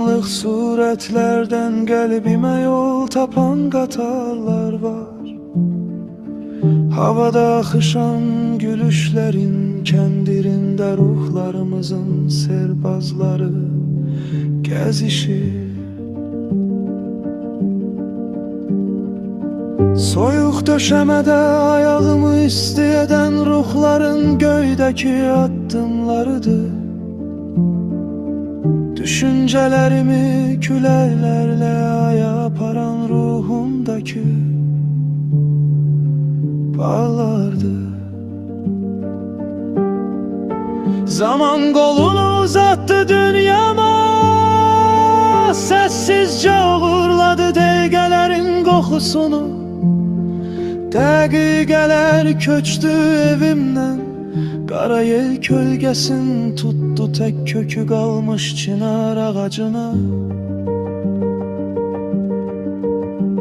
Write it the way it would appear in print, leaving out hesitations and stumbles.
Suretlerden kalbime yol tapan qatarlar var. Havada akışan gülüşlerin kendirinde ruhlarımızın serbazları gezişir. Soyuq döşəmədə ayağımı istəyədən ruhların göydəki addımlarıdır. Düşüncelerimi külerlerle aya aparan ruhumdaki bağlardı. Zaman kolunu uzattı dünyama, sessizce uğurladı dəqiqələrin qoxusunu. Dəqiqələr köçtü evimden, qara yel kölgesin tuttu, tek kökü kalmış çınar ağacına.